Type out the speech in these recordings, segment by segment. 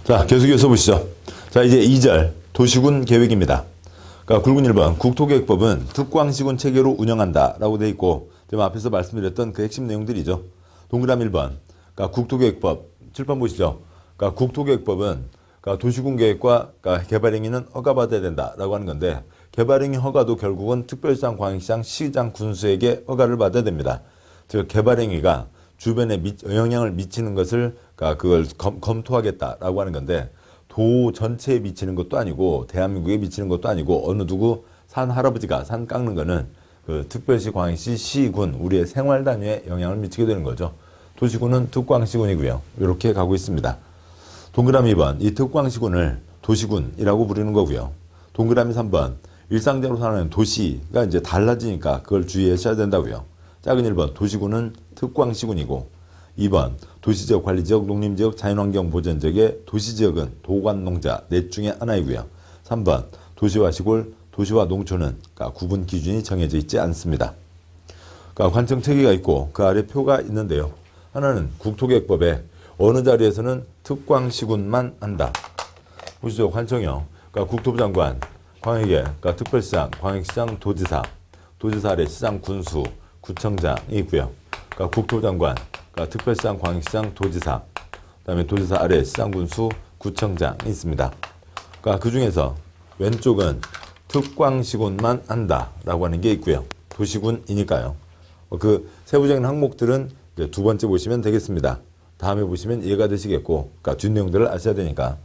자, 계속해서 보시죠. 자, 이제 2절 도시군 계획입니다. 그러니까 굵은 1번 국토계획법은 특광시군 체계로 운영한다 라고 되어 있고, 지금 앞에서 말씀드렸던 그 핵심 내용들이죠. 동그라미 1번 그러니까 국토계획법 칠판 보시죠. 그러니까 국토계획법은 그러니까 도시군 계획과 그러니까 개발행위는 허가받아야 된다 라고 하는 건데, 개발행위 허가도 결국은 특별시장, 광역시장, 시장, 군수에게 허가를 받아야 됩니다. 즉 개발행위가 주변에 영향을 미치는 것을 그러니까 그걸 검토하겠다라고 하는 건데, 도 전체에 미치는 것도 아니고 대한민국에 미치는 것도 아니고 어느 누구 산 할아버지가 산 깎는 거는 그 특별시, 광역시, 시군 우리의 생활 단위에 영향을 미치게 되는 거죠. 도시군은 특광시군이고요. 이렇게 가고 있습니다. 동그라미 2번 이 특광시군을 도시군이라고 부르는 거고요. 동그라미 3번 일상적으로 사는 도시가 이제 달라지니까 그걸 주의하셔야 된다고요. 작은 1번 도시군은 특광시군이고, 2번 도시지역, 관리지역, 농림지역, 자연환경 보전지역의 도시지역은 도관농자 넷 중에 하나이고요. 3번 도시와 시골, 도시와 농촌은 그러니까 구분 기준이 정해져 있지 않습니다. 그러니까 관청 체계가 있고 그 아래 표가 있는데요. 하나는 국토계획법에 어느 자리에서는 특광시군만 한다. 보시죠. 관청이요. 그러니까 국토부 장관, 광역에 그러니까 특별시장, 광역시장, 도지사, 도지사 아래 시장, 군수, 구청장이 있고요. 그러니까 국토부 장관, 그러니까 특별시장, 광역시장, 도지사, 그다음에 도지사 아래 시장, 군수, 구청장이 있습니다. 그러니까 그 중에서 왼쪽은 특광시군만 한다라고 하는 게 있고요. 도시군이니까요. 그 세부적인 항목들은 두 번째 보시면 되겠습니다. 다음에 보시면 이해가 되시겠고, 그러니까 뒷내용들을 아셔야 되니까.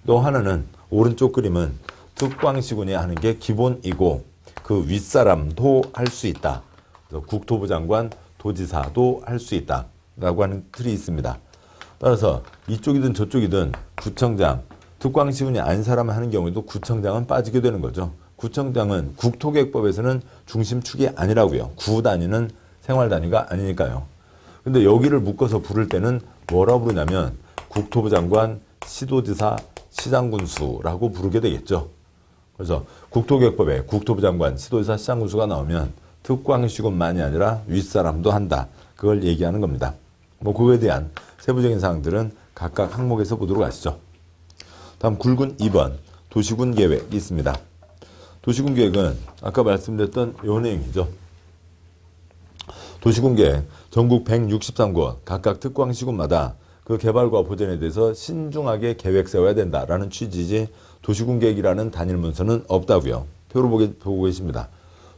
또 하나는 오른쪽 그림은 특광시군이 하는 게 기본이고 그 윗사람도 할 수 있다. 그래서 국토부 장관, 도지사도 할 수 있다 라고 하는 틀이 있습니다. 따라서 이쪽이든 저쪽이든 구청장, 특광시군이 아닌 사람이 하는 경우에도 구청장은 빠지게 되는 거죠. 구청장은 국토계획법에서는 중심축이 아니라고요. 구 단위는 생활 단위가 아니니까요. 근데 여기를 묶어서 부를 때는 뭐라 부르냐면 국토부 장관, 시도지사, 시장군수라고 부르게 되겠죠. 그래서 국토계획법에 국토부 장관, 시도지사, 시장군수가 나오면 특광시군만이 아니라 윗사람도 한다. 그걸 얘기하는 겁니다. 뭐 그거에 대한 세부적인 사항들은 각각 항목에서 보도록 하시죠. 다음 굵은 2번 도시군 계획이 있습니다. 도시군 계획은 아까 말씀드렸던 요 내용이죠. 도시군 계획 전국 163곳 각각 특광시군마다 그 개발과 보전에 대해서 신중하게 계획 세워야 된다라는 취지지 도시군 계획이라는 단일 문서는 없다고요. 표로 보고 계십니다.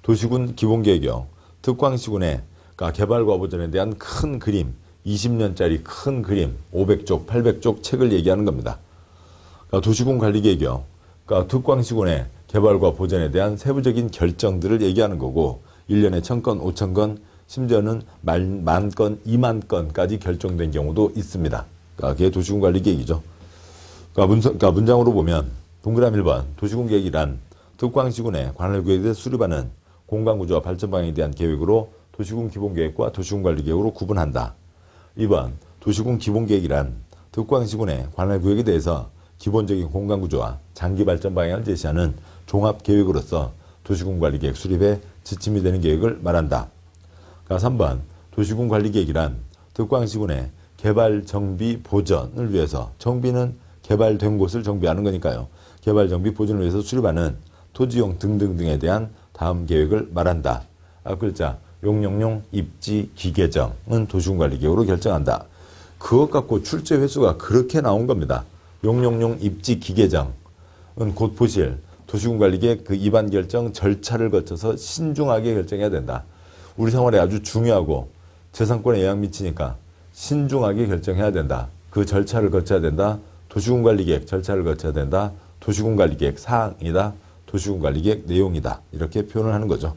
도시군 기본계획이요. 특광시군의 그러니까 개발과 보전에 대한 큰 그림, 20년짜리 큰 그림, 500쪽, 800쪽 책을 얘기하는 겁니다. 그러니까 도시군 관리계획이요. 그러니까 특광시군의 개발과 보전에 대한 세부적인 결정들을 얘기하는 거고, 1년에 1000건, 5000건, 심지어는 10,000건, 20,000건까지 결정된 경우도 있습니다. 그러니까 그게 도시군 관리계획이죠. 그러니까 문장으로 보면 동그라미 1번 도시군 계획이란 특광시군의 관할구역에 수립하는 공간구조와 발전 방향에 대한 계획으로 도시군 기본계획과 도시군 관리계획으로 구분한다. 2번 도시군 기본계획이란 특광시군의 관할구역에 대해서 기본적인 공간구조와 장기 발전 방향을 제시하는 종합계획으로서 도시군 관리계획 수립에 지침이 되는 계획을 말한다. 그러니까 3번 도시군 관리계획이란 특광시군의 개발, 정비, 보전을 위해서, 정비는 개발된 곳을 정비하는 거니까요. 개발, 정비, 보전을 위해서 수립하는 토지용 등등등에 대한 다음 계획을 말한다. 앞글자 용용용 입지 기계정은 도시군관리계획으로 결정한다. 그것 갖고 출제 횟수가 그렇게 나온 겁니다. 용용용 입지 기계정은 곧 보실 도시군관리계획 그 입안 결정 절차를 거쳐서 신중하게 결정해야 된다. 우리 생활에 아주 중요하고 재산권에 영향 미치니까 신중하게 결정해야 된다. 그 절차를 거쳐야 된다. 도시군관리계획 절차를 거쳐야 된다. 도시군관리계획 사항이다. 도시군관리계획 내용이다. 이렇게 표현을 하는 거죠.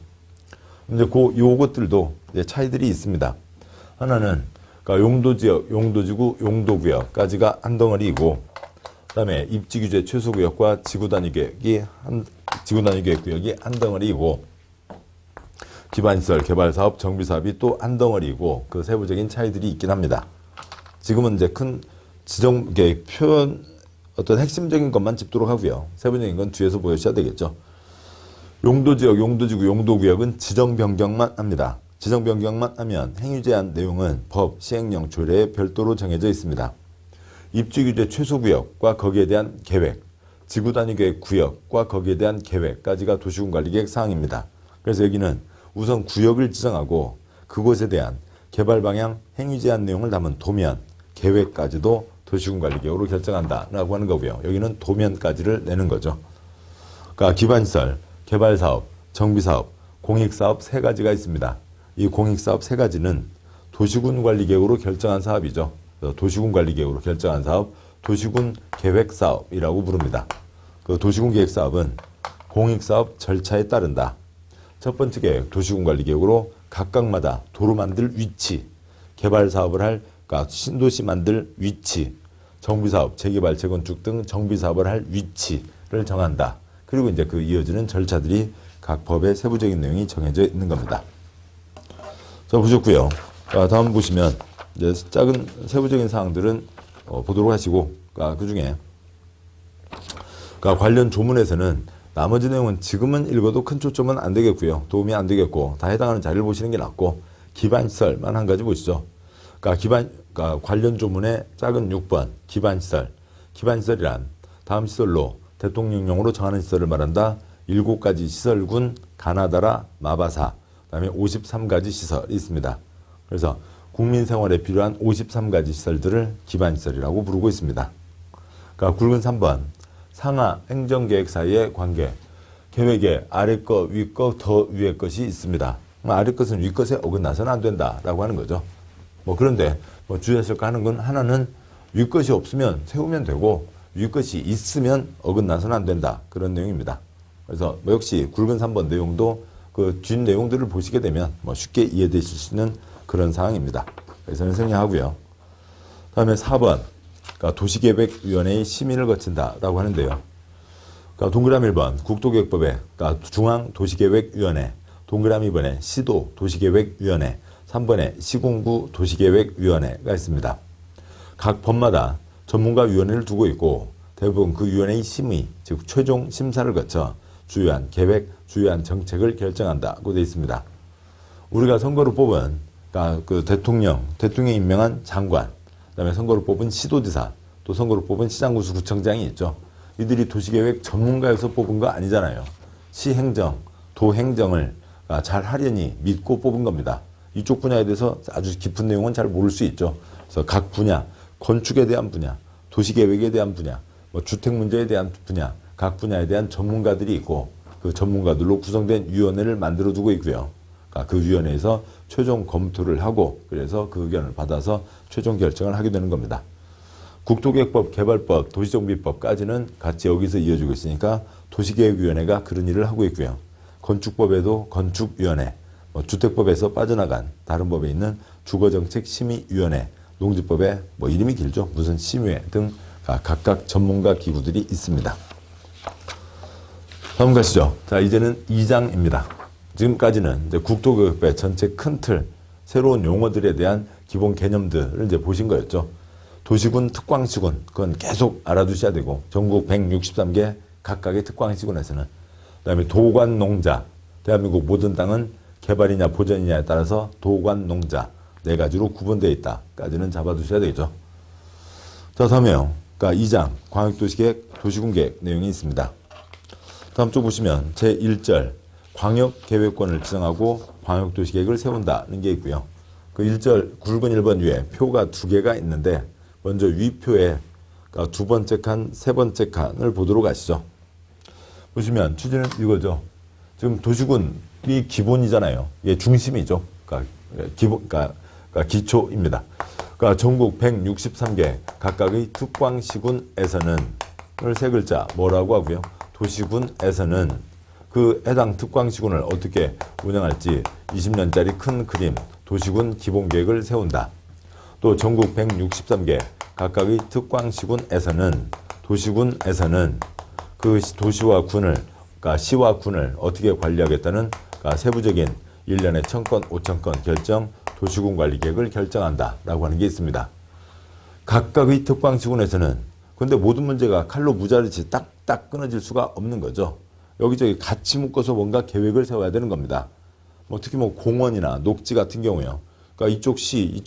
근데 요것들도 이제 차이들이 있습니다. 하나는 그러니까 용도지역, 용도지구, 용도구역까지가 한 덩어리이고, 그다음에 입지규제 최소구역과 지구단위계획이 지구단위계획구역이 한 덩어리이고, 기반시설, 개발사업, 정비사업이 또 한 덩어리이고, 그 세부적인 차이들이 있긴 합니다. 지금은 이제 큰 지정 표현 어떤 핵심적인 것만 짚도록 하고요. 세부적인 건 뒤에서 보여주셔야 되겠죠. 용도지역, 용도지구, 용도구역은 지정 변경만 합니다. 지정 변경만 하면 행위 제한 내용은 법, 시행령, 조례에 별도로 정해져 있습니다. 입지규제 최소구역과 거기에 대한 계획, 지구단위계획 구역과 거기에 대한 계획까지가 도시군관리계획 사항입니다. 그래서 여기는 우선 구역을 지정하고 그곳에 대한 개발방향, 행위제한 내용을 담은 도면, 계획까지도 도시군관리계획으로 결정한다라고 하는 거고요. 여기는 도면까지를 내는 거죠. 그러니까 기반시설, 개발사업, 정비사업, 공익사업 세 가지가 있습니다. 이 공익사업 세 가지는 도시군관리계획으로 결정한 사업이죠. 도시군관리계획으로 결정한 사업, 도시군계획사업이라고 부릅니다. 그 도시군계획사업은 공익사업 절차에 따른다. 첫 번째 계획, 도시군관리계획으로 각각마다 도로 만들 위치, 개발사업을 할, 그러니까 신도시 만들 위치, 정비사업, 재개발, 재건축 등 정비사업을 할 위치를 정한다. 그리고 이제 그 이어지는 절차들이 각 법의 세부적인 내용이 정해져 있는 겁니다. 자, 보셨고요. 다음 보시면 이제 작은 세부적인 사항들은 보도록 하시고, 그 중에 관련 조문에서는 나머지 내용은 지금은 읽어도 큰 초점은 안 되겠고요. 도움이 안 되겠고, 다 해당하는 자료를 보시는 게 낫고, 기반시설만 한 가지 보시죠. 관련 조문의 작은 6번, 기반시설. 기반시설이란 다음 시설로 대통령령으로 정하는 시설을 말한다. 7가지 시설군, 가나다라, 마바사, 그 다음에 53가지 시설이 있습니다. 그래서 국민 생활에 필요한 53가지 시설들을 기반시설이라고 부르고 있습니다. 굵은 3번, 상하 행정계획 사이의 관계. 계획에 아래 거, 위 거, 더 위에 것이 있습니다. 아래 것은 위 것에 어긋나서는 안 된다라고 하는 거죠. 그런데 주의하실 거 하는 건 하나는 위 것이 없으면 세우면 되고 위 것이 있으면 어긋나서는 안 된다. 그런 내용입니다. 그래서 역시 굵은 3번 내용도 그 뒷 내용들을 보시게 되면 쉽게 이해되실 수 있는 그런 사항입니다. 그래서 생략하고요. 다음에 4번, 도시계획위원회의 심의를 거친다라고 하는데요. 동그라미 1번 국토계획법에 중앙도시계획위원회, 동그라미 2번에 시도도시계획위원회, 3번에 시군구도시계획위원회가 있습니다. 각 법마다 전문가위원회를 두고 있고 대부분 그 위원회의 심의, 즉 최종 심사를 거쳐 주요한 계획, 주요한 정책을 결정한다고 되어 있습니다. 우리가 선거로 뽑은 그 대통령이 임명한 장관, 그다음에 선거로 뽑은 시도지사, 또 선거로 뽑은 시장군수 구청장이 있죠. 이들이 도시계획 전문가여서 뽑은 거 아니잖아요. 시행정, 도행정을 잘 하려니 믿고 뽑은 겁니다. 이쪽 분야에 대해서 아주 깊은 내용은 잘 모를 수 있죠. 그래서 각 분야, 건축에 대한 분야, 도시계획에 대한 분야, 주택 문제에 대한 분야, 각 분야에 대한 전문가들이 있고 그 전문가들로 구성된 위원회를 만들어 두고 있고요. 그 위원회에서 최종 검토를 하고 그래서 그 의견을 받아서 최종 결정을 하게 되는 겁니다. 국토계획법, 개발법, 도시정비법까지는 같이 여기서 이어지고 있으니까 도시계획위원회가 그런 일을 하고 있고요. 건축법에도 건축위원회, 주택법에서 빠져나간 다른 법에 있는 주거정책심의위원회, 농지법에 이름이 길죠. 무슨 심의회 등 각각 전문가 기구들이 있습니다. 다음 가시죠. 자, 이제는 2장입니다. 지금까지는 이제 국토교육부의 전체 큰 틀, 새로운 용어들에 대한 기본 개념들을 이제 보신 거였죠. 도시군, 특광시군, 그건 계속 알아두셔야 되고, 전국 163개 각각의 특광시군에서는, 그 다음에 도관, 농자, 대한민국 모든 땅은 개발이냐 보전이냐에 따라서 도관, 농자, 4가지로 구분되어 있다까지는 잡아두셔야 되겠죠. 자, 다음에요. 2장, 광역도시계획, 도시군계획 내용이 있습니다. 다음 쪽 보시면 제1절, 광역계획권을 지정하고 광역도시계획을 세운다는 게 있고요. 그 1절 굵은 1번 위에 표가 2개가 있는데 먼저 위표에 두 번째 칸, 세 번째 칸을 보도록 하시죠. 보시면 취지는 이거죠. 지금 도시군이 기본이잖아요. 이게 중심이죠. 기초입니다. 전국 163개 각각의 특광시군에서는 세 글자 뭐라고 하고요. 도시군에서는 그 해당 특광시군을 어떻게 운영할지 20년짜리 큰 그림 도시군 기본계획을 세운다. 또 전국 163개 각각의 특광시군에서는 그 도시와 군을 시와 군을 어떻게 관리하겠다는 세부적인 1년에 1000건, 5000건 결정 도시군관리계획을 결정한다 라고 하는 게 있습니다. 각각의 특광시군에서는 근데 모든 문제가 칼로 무자르듯이 딱딱 끊어질 수가 없는 거죠. 여기저기 같이 묶어서 뭔가 계획을 세워야 되는 겁니다. 특히 공원이나 녹지 같은 경우요. 이쪽 시,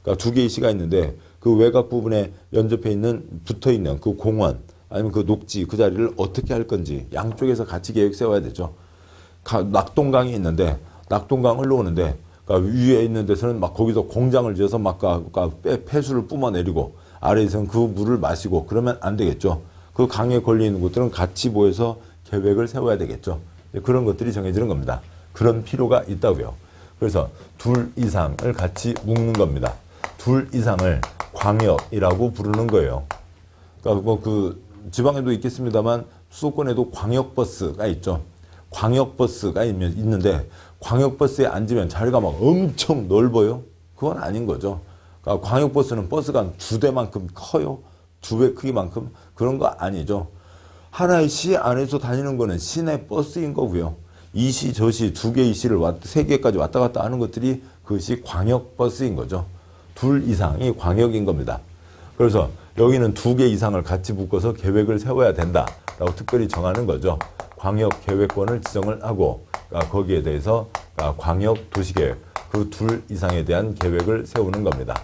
2개의 시가 있는데 그 외곽 부분에 연접해 있는 붙어 있는 그 공원 아니면 그 녹지 그 자리를 어떻게 할 건지 양쪽에서 같이 계획 세워야 되죠. 낙동강이 있는데 낙동강 흘러오는데 그러니까 위에 있는 데서는 막 거기서 공장을 지어서 막 폐수를 뿜어내리고 아래에서는 그 물을 마시고 그러면 안 되겠죠. 그 강에 걸려 있는 곳들은 같이 모여서 계획을 세워야 되겠죠. 그런 것들이 정해지는 겁니다. 그런 필요가 있다고요. 그래서 둘 이상을 같이 묶는 겁니다. 둘 이상을 광역이라고 부르는 거예요. 그러니까 뭐 그 지방에도 있겠습니다만 수도권에도 광역버스가 있죠. 광역버스가 있는데 광역버스에 앉으면 자리가 막 엄청 넓어요? 그건 아닌 거죠. 그러니까 광역버스는 버스가 한 2대만큼 커요? 2배 크기만큼? 그런 거 아니죠. 하나의 시 안에서 다니는 거는 시내 버스인 거고요. 이 시, 저 시, 2개의 시를 3개까지 왔다 갔다 하는 것들이 그것이 광역버스인 거죠. 둘 이상이 광역인 겁니다. 그래서 여기는 2개 이상을 같이 묶어서 계획을 세워야 된다라고 특별히 정하는 거죠. 광역 계획권을 지정을 하고 거기에 대해서 광역 도시계획 그 둘 이상에 대한 계획을 세우는 겁니다.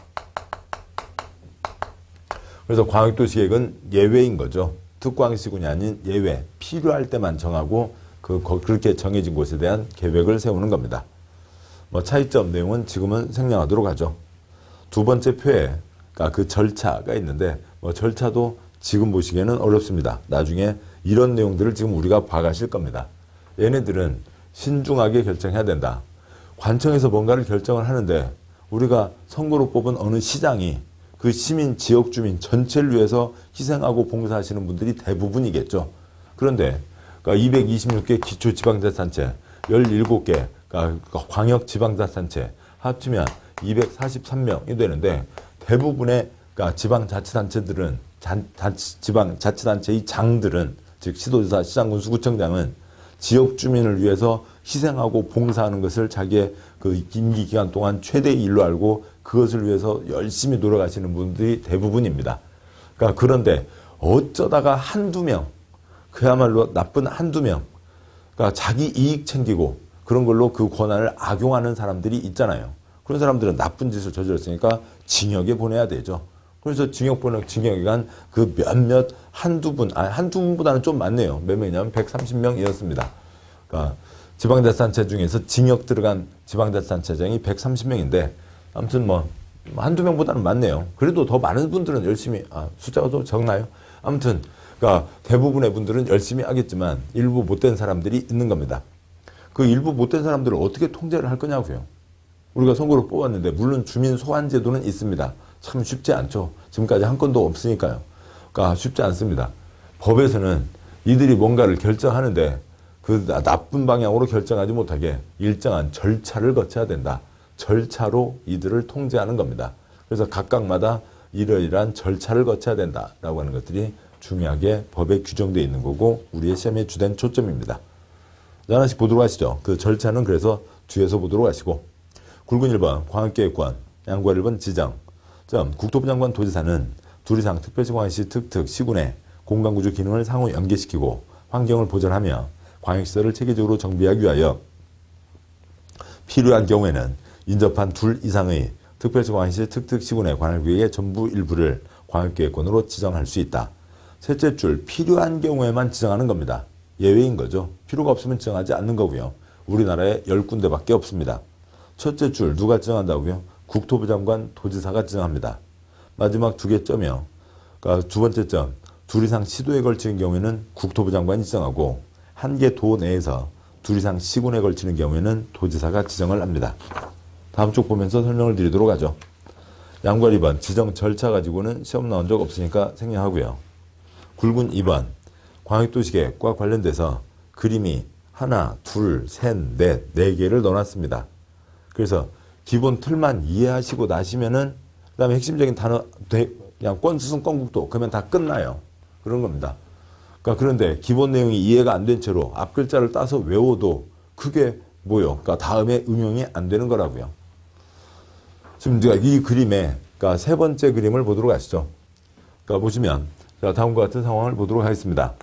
그래서 광역 도시계획은 예외인 거죠. 특광시군이 아닌 예외, 필요할 때만 정하고 그렇게 정해진 곳에 대한 계획을 세우는 겁니다. 뭐 차이점 내용은 지금은 생략하도록 하죠. 두 번째 표에 그 절차가 있는데 뭐 절차도 지금 보시기에는 어렵습니다. 나중에 이런 내용들을 지금 우리가 봐가실 겁니다. 얘네들은 신중하게 결정해야 된다. 관청에서 뭔가를 결정을 하는데 우리가 선거로 뽑은 어느 시장이 그 시민, 지역 주민 전체를 위해서 희생하고 봉사하시는 분들이 대부분이겠죠. 그런데 226개 기초지방자치단체, 17개 광역지방자치단체 합치면 243명이 되는데 대부분의 지방자치단체들은 지방자치단체의 장들은 즉 시도지사, 시장군, 수구청장은 지역 주민을 위해서 희생하고 봉사하는 것을 자기의 그 임기 기간 동안 최대의 일로 알고 그것을 위해서 열심히 노력하시는 분들이 대부분입니다. 그런데 어쩌다가 한두 명, 그야말로 나쁜 한두 명, 자기 이익 챙기고 그런 걸로 그 권한을 악용하는 사람들이 있잖아요. 그런 사람들은 나쁜 짓을 저질렀으니까 징역에 보내야 되죠. 그래서 징역기간 그 몇몇 한두 분보다는 좀 많네요. 몇 명이냐면 130명이었습니다. 그러니까 지방자치단체 중에서 징역 들어간 지방자치단체장이 130명인데 아무튼 뭐 한두 명보다는 많네요. 그래도 더 많은 분들은 열심히 숫자가 좀 적나요? 아무튼 그러니까 대부분의 분들은 열심히 하겠지만 일부 못된 사람들이 있는 겁니다. 그 일부 못된 사람들을 어떻게 통제를 할 거냐고요. 우리가 선거로 뽑았는데 물론 주민 소환 제도는 있습니다. 참 쉽지 않죠. 지금까지 한 건도 없으니까요. 그러니까 쉽지 않습니다. 법에서는 이들이 뭔가를 결정하는데 그 나쁜 방향으로 결정하지 못하게 일정한 절차를 거쳐야 된다. 절차로 이들을 통제하는 겁니다. 그래서 각각마다 이러이러한 절차를 거쳐야 된다라고 하는 것들이 중요하게 법에 규정되어 있는 거고 우리의 시험의 주된 초점입니다. 하나씩 보도록 하시죠. 그 절차는 그래서 뒤에서 보도록 하시고 굵은 1번 광역계획권, 양과 1번 지정. 국토부 장관 도지사는 둘 이상 특별시광역시 시군의 공간구조 기능을 상호 연계시키고 환경을 보존하며 광역시설을 체계적으로 정비하기 위하여 필요한 경우에는 인접한 둘 이상의 특별시광역시 시군의 관할구역의 전부 일부를 광역계획권으로 지정할 수 있다. 셋째 줄 필요한 경우에만 지정하는 겁니다. 예외인 거죠. 필요가 없으면 지정하지 않는 거고요. 우리나라에 10군데밖에 없습니다. 첫째 줄 누가 지정한다고요? 국토부 장관, 도지사가 지정합니다. 마지막 2개 점이요. 그러니까 두 번째 점, 둘 이상 시도에 걸치는 경우에는 국토부 장관이 지정하고 1개 도 내에서 둘 이상 시군에 걸치는 경우에는 도지사가 지정을 합니다. 다음 쪽 보면서 설명을 드리도록 하죠. 양과 2번 지정 절차 가지고는 시험 나온 적 없으니까 생략하고요. 굵은 2번 광역도시계획과 관련돼서 그림이 하나, 둘, 셋, 넷, 4개를 넣어놨습니다. 그래서 기본 틀만 이해하시고 나시면은 그 다음에 핵심적인 단어 그냥 권수순 권국도 그러면 다 끝나요. 그런 겁니다. 그런데 기본 내용이 이해가 안 된 채로 앞 글자를 따서 외워도 그게 뭐요? 다음에 응용이 안 되는 거라고요. 지금 이 그림에 세 번째 그림을 보도록 하시죠. 보시면 다음과 같은 상황을 보도록 하겠습니다.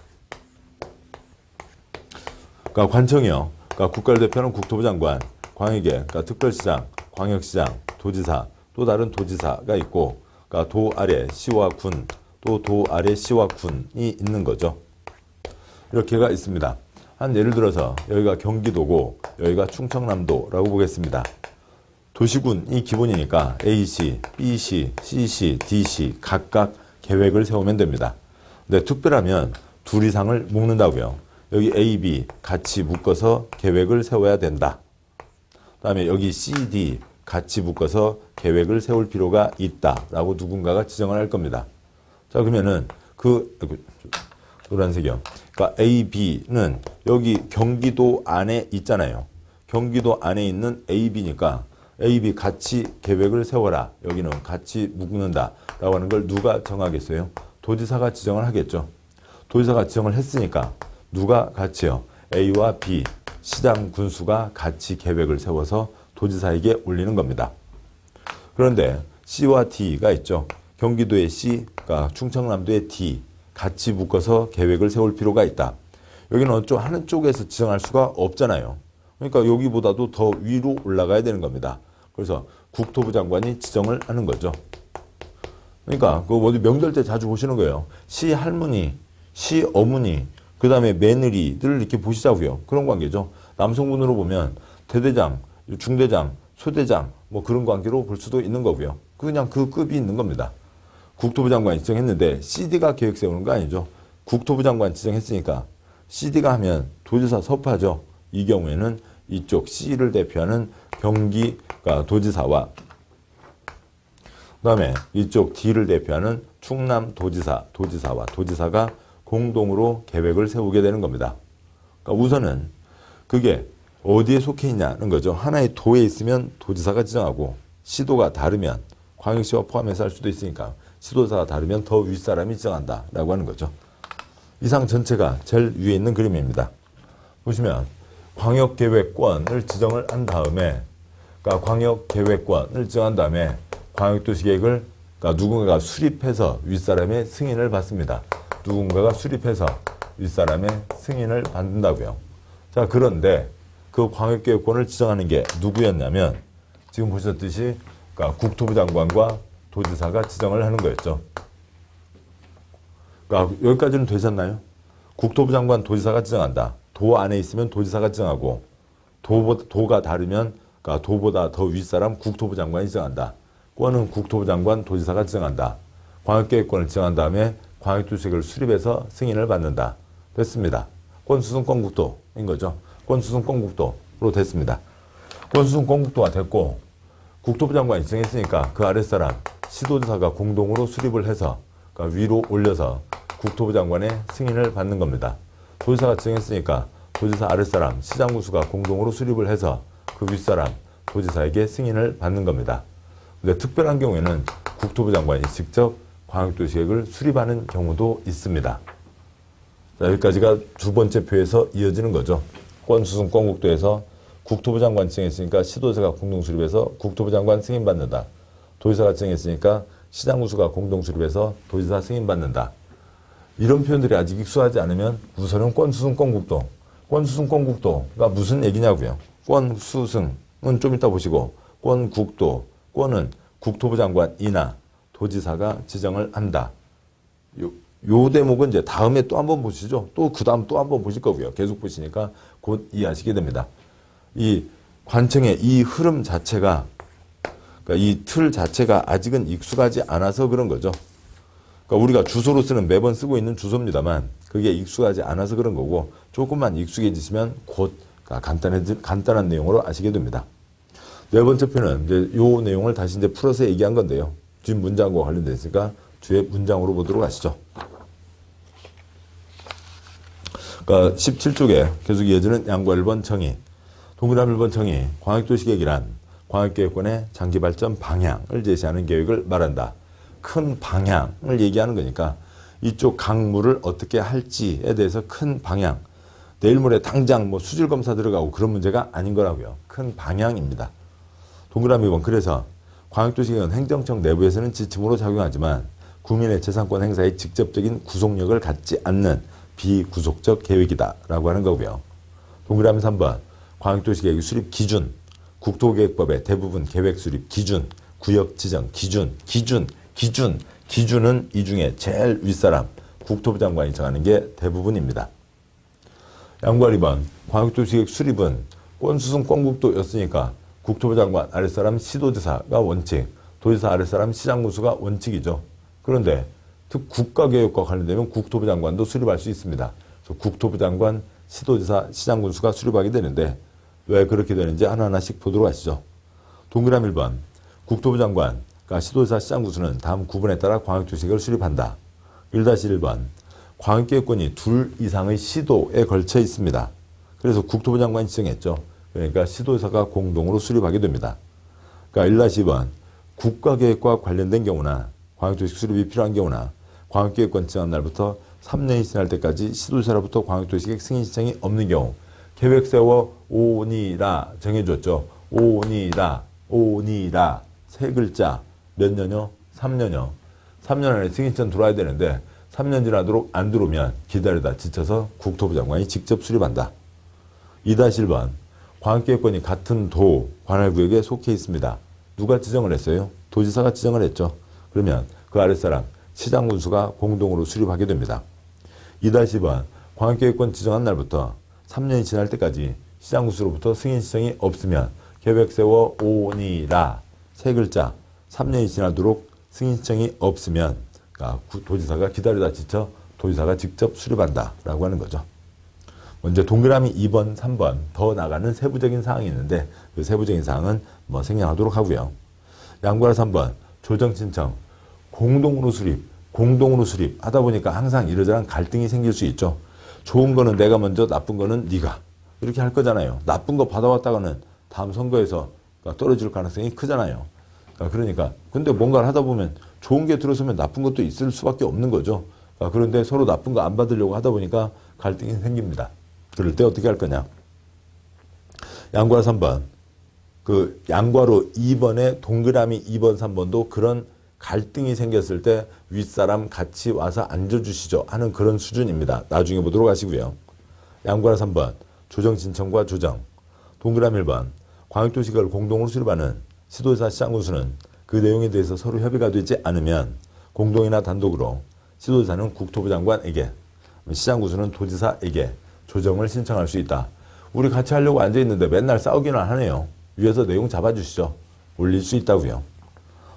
관청이요. 국가를 대표하는 국토부 장관, 광역에 특별시장, 광역시장, 도지사, 또 다른 도지사가 있고 그러니까 도 아래 시와 군, 또 도 아래 시와 군이 있는 거죠. 이렇게가 있습니다. 한 예를 들어서 여기가 경기도고 여기가 충청남도라고 보겠습니다. 도시군이 기본이니까 A시, B시, C시, D시 각각 계획을 세우면 됩니다. 근데 특별하면 둘 이상을 묶는다고요. 여기 A, B 같이 묶어서 계획을 세워야 된다. 그다음에 여기 C, D 같이 묶어서 계획을 세울 필요가 있다라고 누군가가 지정을 할 겁니다. 자, 그러면은 노란색이요. 그러니까 A, B는 여기 경기도 안에 있잖아요. 경기도 안에 있는 A, B니까 A, B 같이 계획을 세워라. 여기는 같이 묶는다 라고 하는 걸 누가 정하겠어요? 도지사가 지정을 하겠죠. 도지사가 지정을 했으니까 누가 같이요? A와 B, 시장 군수가 같이 계획을 세워서 도지사에게 올리는 겁니다. 그런데 C와 D가 있죠. 경기도의 C가 충청남도의 D 같이 묶어서 계획을 세울 필요가 있다. 여기는 어쩌 하는 쪽에서 지정할 수가 없잖아요. 그러니까 여기보다도 더 위로 올라가야 되는 겁니다. 그래서 국토부 장관이 지정을 하는 거죠. 그러니까 그 어디 명절 때 자주 보시는 거예요. 시 할머니, 시 어머니, 그 다음에 며느리들 이렇게 보시자고요. 그런 관계죠. 남성분으로 보면 대대장, 중대장, 소대장 뭐 그런 관계로 볼 수도 있는 거고요. 그냥 그 급이 있는 겁니다. 국토부 장관이 지정했는데 CD가 계획 세우는 거 아니죠. 국토부 장관 지정했으니까 CD가 하면 도지사 섭하죠. 이 경우에는 이쪽 C를 대표하는 경기가 도지사와 그다음에 이쪽 D를 대표하는 충남도지사와 도지사가 공동으로 계획을 세우게 되는 겁니다. 그러니까 우선은 그게 어디에 속해 있냐는 거죠. 하나의 도에 있으면 도지사가 지정하고 시도가 다르면 광역시와 포함해서 할 수도 있으니까 시도사가 다르면 더 윗사람이 지정한다라고 하는 거죠. 이상 전체가 제일 위에 있는 그림입니다. 보시면 광역계획권을 지정을 한 다음에 그러니까 광역계획권을 지정한 다음에 광역도시계획을 그러니까 누군가가 수립해서 윗사람의 승인을 받습니다. 누군가가 수립해서 윗사람의 승인을 받는다고요. 자, 그런데 그 광역계획권을 지정하는 게 누구였냐면 지금 보셨듯이 그러니까 국토부 장관과 도지사가 지정을 하는 거였죠. 그러니까 여기까지는 되셨나요? 국토부 장관, 도지사가 지정한다. 도 안에 있으면 도지사가 지정하고 도가 다르면 그러니까 도보다 더 윗사람 국토부 장관이 지정한다. 권은 국토부 장관, 도지사가 지정한다. 광역계획권을 지정한 다음에 광역도시계획을 수립해서 승인을 받는다. 됐습니다. 권수승 권국도인 거죠. 권수승 권국도로 됐습니다. 권수승 권국도가 됐고 국토부 장관이 지정했으니까 그 아랫사람 시도지사가 공동으로 수립을 해서 그러니까 위로 올려서 국토부 장관의 승인을 받는 겁니다. 도지사가 지정했으니까 도지사 아랫사람 시장군수가 공동으로 수립을 해서 그 윗사람 도지사에게 승인을 받는 겁니다. 근데 특별한 경우에는 국토부 장관이 직접 광역도시계획을 수립하는 경우도 있습니다. 자, 여기까지가 두 번째 표에서 이어지는 거죠. 권수승 권국도에서 국토부 장관 지정했으니까 시도지사가 공동 수립해서 국토부 장관 승인받는다. 도지사가 지정했으니까 시장군수가 공동 수립해서 도지사 승인받는다. 이런 표현들이 아직 익숙하지 않으면 우선은 권수승 권국도. 권수승 권국도가 무슨 얘기냐고요. 권수승은 좀 이따 보시고 권국도. 권은 국토부 장관이나 도지사가 지정을 한다. 요 대목은 이제 다음에 또 한번 보시죠. 또 그 다음 또 한번 보실 거고요. 계속 보시니까 곧 이해하시게 됩니다. 이 관청의 이 흐름 자체가 그러니까 이 틀 자체가 아직은 익숙하지 않아서 그런 거죠. 그러니까 우리가 주소로 쓰는 매번 쓰고 있는 주소입니다만 그게 익숙하지 않아서 그런 거고 조금만 익숙해지시면 곧 간단한 내용으로 아시게 됩니다. 네 번째 표는 이제 요 내용을 다시 이제 풀어서 얘기한 건데요. 뒤 문장과 관련되어 있으니까 뒤에 문장으로 보도록 하시죠. 그러니까 17쪽에 계속 이어지는 양과 1번 정의. 동그라미 1번 정의. 광역도시계획이란 광역계획권의 장기발전 방향을 제시하는 계획을 말한다. 큰 방향을 얘기하는 거니까 이쪽 강물을 어떻게 할지에 대해서 큰 방향. 내일 모레 당장 뭐 수질검사 들어가고 그런 문제가 아닌 거라고요. 큰 방향입니다. 동그라미 2번. 그래서 광역도시계획은 행정청 내부에서는 지침으로 작용하지만 국민의 재산권 행사에 직접적인 구속력을 갖지 않는 비구속적 계획이다 라고 하는 거고요. 동그라미 3번. 광역도시계획 수립 기준. 국토계획법의 대부분 계획 수립 기준, 구역 지정 기준, 기준은 이 중에 제일 윗사람 국토부 장관이 정하는 게 대부분입니다. 양과 2번 광역도시계획 수립은 권수승 권국도였으니까 국토부 장관 아랫사람 시도지사가 원칙, 도지사 아랫사람 시장군수가 원칙이죠. 그런데 국가개혁과 관련되면 국토부 장관도 수립할 수 있습니다. 그래서 국토부 장관, 시도지사, 시장군수가 수립하게 되는데 왜 그렇게 되는지 하나하나씩 보도록 하시죠. 동그라미 1번 국토부 장관, 그러니까 시도지사, 시장군수는 다음 구분에 따라 광역도시계획을 수립한다. 1-1번 광역계획권이 둘 이상의 시도에 걸쳐 있습니다. 그래서 국토부 장관이 지정했죠. 그러니까 시도지사가 공동으로 수립하게 됩니다. 그러니까 1-2번 국가계획과 관련된 경우나 광역도시 수립이 필요한 경우나 광역계획권 지정한 날부터 3년이 지날 때까지 시도지사로부터 광역도시계획 승인 신청이 없는 경우 계획 세워 오니라 정해줬죠. 오니라 세 글자 몇 년요? 3년요. 3년 안에 승인 신청 들어와야 되는데 3년 지나도록 안 들어오면 기다리다 지쳐서 국토부 장관이 직접 수립한다. 2-1번 광역계획권이 같은 도 관할구역에 속해 있습니다. 누가 지정을 했어요? 도지사가 지정을 했죠. 그러면 그 아랫사람 시장군수가 공동으로 수립하게 됩니다. 2-2번 광역계획권 지정한 날부터 3년이 지날 때까지 시장군수로부터 승인 신청이 없으면 계획 세워 오니라 세 글자 3년이 지나도록 승인 신청이 없으면 그러니까 도지사가 기다리다 지쳐 도지사가 직접 수립한다 라고 하는 거죠. 먼저 동그라미 2번, 3번 더 나가는 세부적인 사항이 있는데 그 세부적인 사항은 뭐 생략하도록 하고요. 양보라 3번 조정신청 공동으로 수립 하다 보니까 항상 이러저런 갈등이 생길 수 있죠. 좋은 거는 내가 먼저, 나쁜 거는 네가 이렇게 할 거잖아요. 나쁜 거 받아왔다가는 다음 선거에서 떨어질 가능성이 크잖아요. 그러니까 근데 뭔가를 하다 보면 좋은 게 들어서면 나쁜 것도 있을 수밖에 없는 거죠. 그런데 서로 나쁜 거 안 받으려고 하다 보니까 갈등이 생깁니다. 그럴 때 어떻게 할 거냐. 양과로 3번 그 양과로 2번에 동그라미 2번 3번도 그런 갈등이 생겼을 때 윗사람 같이 와서 앉아주시죠 하는 그런 수준입니다. 나중에 보도록 하시고요. 양과로 3번 조정신청과 조정 동그라미 1번 광역도시계획을 공동으로 수립하는 시도지사 시장군수는 그 내용에 대해서 서로 협의가 되지 않으면 공동이나 단독으로 시도지사는 국토부 장관에게 시장군수는 도지사에게 조정을 신청할 수 있다. 우리 같이 하려고 앉아있는데 맨날 싸우기는 하네요. 위에서 내용 잡아주시죠. 올릴 수 있다고요.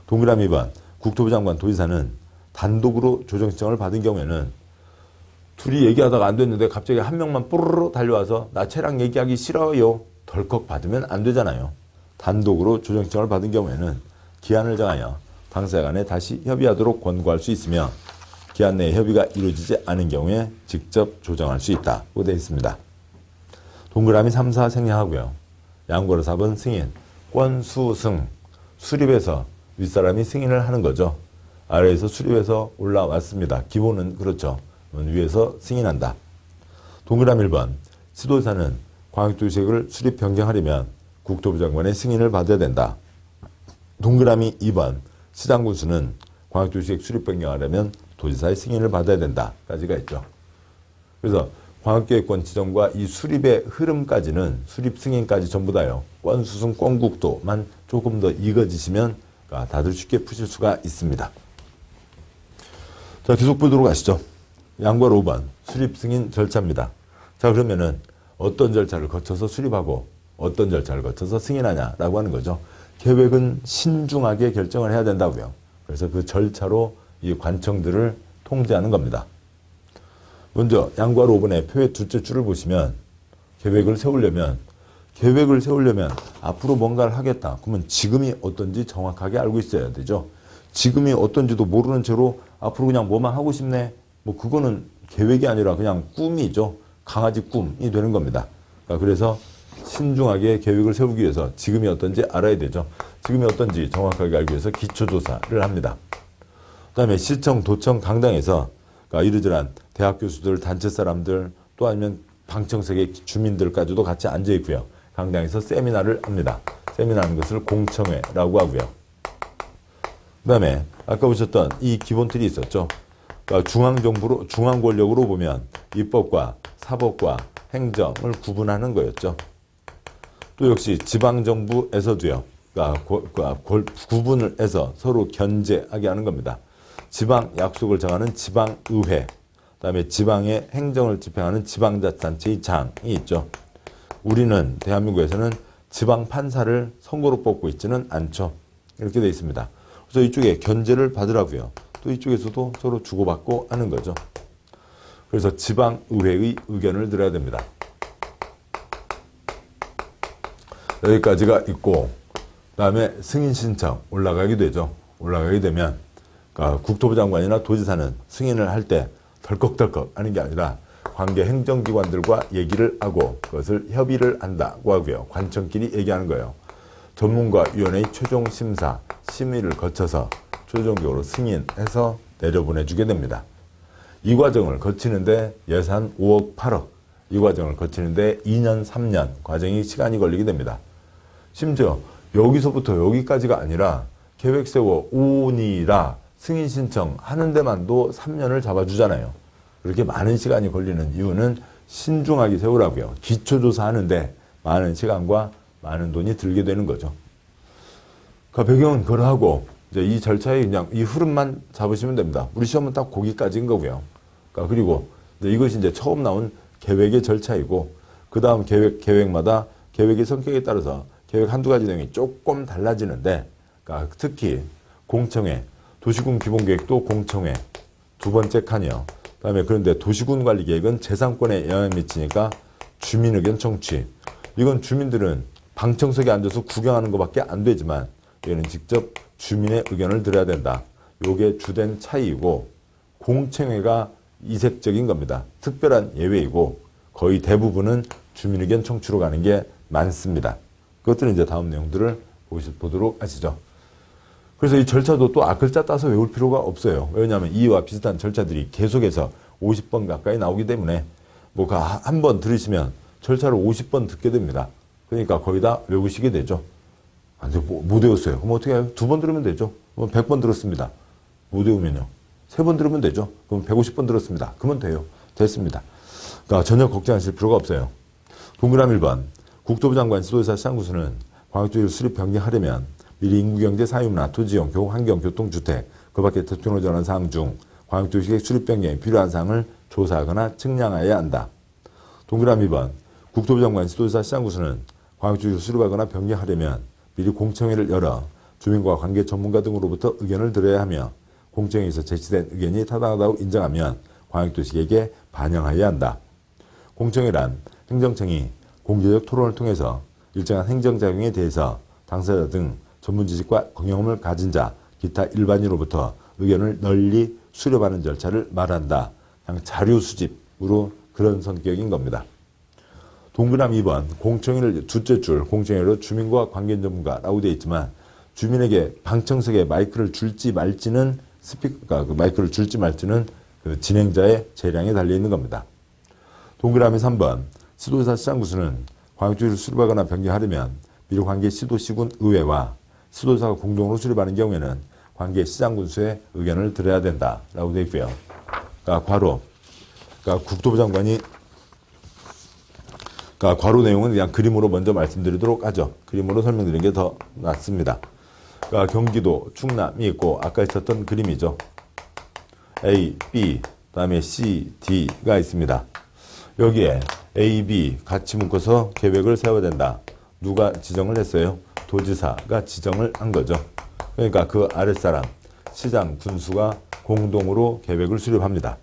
동그라미 2번 국토부 장관 도지사는 단독으로 조정 신청을 받은 경우에는 둘이 얘기하다가 안 됐는데 갑자기 한 명만 뽀로로 달려와서 나 쟤랑 얘기하기 싫어요. 덜컥 받으면 안 되잖아요. 단독으로 조정 신청을 받은 경우에는 기한을 정하여 당사자 간에 다시 협의하도록 권고할 수 있으며 기한 내에 협의가 이루어지지 않은 경우에 직접 조정할 수 있다고 되어 있습니다. 동그라미 3, 4 생략하고요. 양보로 4번 승인, 권수승, 수립해서 윗사람이 승인을 하는 거죠. 아래에서 수립해서 올라왔습니다. 기본은 그렇죠. 위에서 승인한다. 동그라미 1번 시도지사는 광역도시계획을 수립 변경하려면 국토부 장관의 승인을 받아야 된다. 동그라미 2번 시장군수는 광역도시계획 수립 변경하려면 도지사의 승인을 받아야 된다 까지가 있죠. 그래서 광역계획권 지정과 이 수립의 흐름까지는 수립 승인까지 전부 다요. 권수승 권국도만 조금 더 익어지시면 다들 쉽게 푸실 수가 있습니다. 자, 계속 보도록 하시죠. 양과 5번 수립 승인 절차입니다. 자, 그러면은 어떤 절차를 거쳐서 수립하고 어떤 절차를 거쳐서 승인하냐라고 하는 거죠. 계획은 신중하게 결정을 해야 된다고요. 그래서 그 절차로 이 관청들을 통제하는 겁니다. 먼저 양과로 5번의 표의 둘째 줄을 보시면 계획을 세우려면 앞으로 뭔가를 하겠다. 그러면 지금이 어떤지 정확하게 알고 있어야 되죠. 지금이 어떤지도 모르는 채로 앞으로 그냥 뭐만 하고 싶네. 뭐 그거는 계획이 아니라 그냥 꿈이죠. 강아지 꿈이 되는 겁니다. 그래서 신중하게 계획을 세우기 위해서 지금이 어떤지 알아야 되죠. 지금이 어떤지 정확하게 알기 위해서 기초조사를 합니다. 그 다음에 시청, 도청, 강당에서 이러저러한 대학 교수들, 단체 사람들 또 아니면 방청석의 주민들까지도 같이 앉아 있고요. 강당에서 세미나를 합니다. 세미나하는 것을 공청회라고 하고요. 그 다음에 아까 보셨던 이 기본 틀이 있었죠. 중앙정부로, 중앙 권력으로 보면 입법과 사법과 행정을 구분하는 거였죠. 또 역시 지방정부에서도요. 구분을 해서 서로 견제하게 하는 겁니다. 지방 약속을 정하는 지방의회, 그다음에 지방의 행정을 집행하는 지방자치단체의 장이 있죠. 우리는 대한민국에서는 지방 판사를 선거로 뽑고 있지는 않죠. 이렇게 되어 있습니다. 그래서 이쪽에 견제를 받으라고요. 또 이쪽에서도 서로 주고받고 하는 거죠. 그래서 지방의회의 의견을 들어야 됩니다. 여기까지가 있고, 그 다음에 승인 신청 올라가게 되죠. 올라가게 되면 국토부 장관이나 도지사는 승인을 할 때 덜컥덜컥 하는 게 아니라 관계 행정기관들과 얘기를 하고 그것을 협의를 한다고 하고요. 관청끼리 얘기하는 거예요. 전문가위원회의 최종 심사, 심의를 거쳐서 최종적으로 승인해서 내려보내주게 됩니다. 이 과정을 거치는데 예산 5억 8억, 이 과정을 거치는데 2년 3년 과정이 시간이 걸리게 됩니다. 심지어 여기서부터 여기까지가 아니라 계획 세워 오니라 승인 신청 하는 데만도 3년을 잡아주잖아요. 그렇게 많은 시간이 걸리는 이유는 신중하게 세우라고요. 기초조사 하는데 많은 시간과 많은 돈이 들게 되는 거죠. 그 배경은 그러하고 이제 이 절차의 그냥 이 흐름만 잡으시면 됩니다. 우리 시험은 딱 거기까지인 거고요. 그리고 이것이 이제 처음 나온 계획의 절차이고, 그 다음 계획마다 계획의 성격에 따라서 계획 한두 가지 내용이 조금 달라지는데, 특히 공청회, 도시군 기본계획도 공청회 두 번째 칸이요. 그다음에 그런데 도시군 관리 계획은 재산권에 영향을 미치니까 주민 의견 청취. 이건 주민들은 방청석에 앉아서 구경하는 것밖에 안 되지만 얘는 직접 주민의 의견을 들어야 된다. 요게 주된 차이이고, 공청회가 이색적인 겁니다. 특별한 예외이고 거의 대부분은 주민 의견 청취로 가는 게 많습니다. 그것들은 이제 다음 내용들을 보도록 하시죠. 그래서 이 절차도 또 앞글자 따서 외울 필요가 없어요. 왜냐하면 이와 비슷한 절차들이 계속해서 50번 가까이 나오기 때문에 한 번 들으시면 절차를 50번 듣게 됩니다. 그러니까 거의 다 외우시게 되죠. 못 외웠어요. 그럼 어떻게 해요? 2번 들으면 되죠. 그럼 100번 들었습니다. 못 외우면요. 3번 들으면 되죠. 그럼 150번 들었습니다. 그러면 돼요. 됐습니다. 그러니까 전혀 걱정하실 필요가 없어요. 동그라미 1번. 국토부 장관, 지도자, 시장구수는 광역주의를 수립 변경하려면 미리 인구경제, 사유문화, 토지용, 환경, 교통, 주택, 그 밖에 대통령을 전한 사항 중 광역주의식 수립 변경에 필요한 사항을 조사하거나 측량해야 한다. 동그라미 2번. 국토부 장관, 지도자, 시장구수는 광역주의를 수립하거나 변경하려면 미리 공청회를 열어 주민과 관계 전문가 등으로부터 의견을 들어야 하며 공청회에서 제시된 의견이 타당하다고 인정하면 광역도시계획에 반영해야 한다. 공청회란 행정청이 공개적 토론을 통해서 일정한 행정작용에 대해서 당사자 등 전문지식과 경험을 가진 자, 기타 일반인으로부터 의견을 널리 수렴하는 절차를 말한다. 그냥 자료 수집으로 그런 성격인 겁니다. 동그라미 2번, 공청회를 둘째 줄 공청회로 주민과 관계 전문가라고 되어 있지만 주민에게 방청석에 마이크를 줄지 말지는 마이크를 줄지 말지는 그 진행자의 재량에 달려있는 겁니다. 동그라미 3번, 시도지사 시장구수는 광역주의를 수립하거나 변경하려면 미리 관계 시도시군 의회와 시도지사가 공동으로 수립하는 경우에는 관계 시장군수의 의견을 들어야 된다라고 되어 있고요. 국토부 장관이 괄호 내용은 그냥 그림으로 먼저 말씀드리도록 하죠. 그림으로 설명드리는 게 더 낫습니다. 경기도, 충남이 있고 아까 있었던 그림이죠. A, B, 그다음에 C, D가 있습니다. 여기에 A, B 같이 묶어서 계획을 세워야 된다. 누가 지정을 했어요? 도지사가 지정을 한 거죠. 그러니까 그 아랫사람, 시장, 군수가 공동으로 계획을 수립합니다.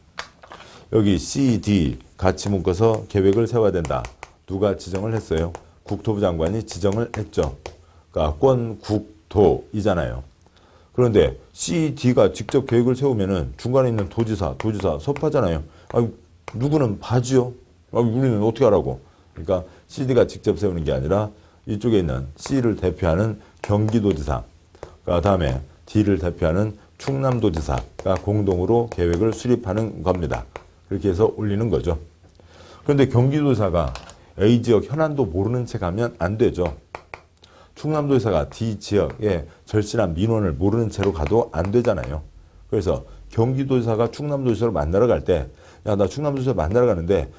여기 C, D 같이 묶어서 계획을 세워야 된다. 누가 지정을 했어요? 국토부 장관이 지정을 했죠. 그러니까 권국토이잖아요. 그런데 C, D가 직접 계획을 세우면은 중간에 있는 도지사 섭하잖아요. 누구는 봐지요? 우리는 어떻게 하라고? 그러니까 CD가 직접 세우는 게 아니라 이쪽에 있는 C를 대표하는 경기도지사, 그 다음에 D를 대표하는 충남도지사가 공동으로 계획을 수립하는 겁니다. 그렇게 해서 올리는 거죠. 그런데 경기도지사가 A 지역 현안도 모르는 채 가면 안 되죠. 충남도지사가 D 지역의 절실한 민원을 모르는 채로 가도 안 되잖아요. 그래서 경기도지사가 충남도지사를 만나러 갈 때, 야, 나 충남도지사 만나러 가는데,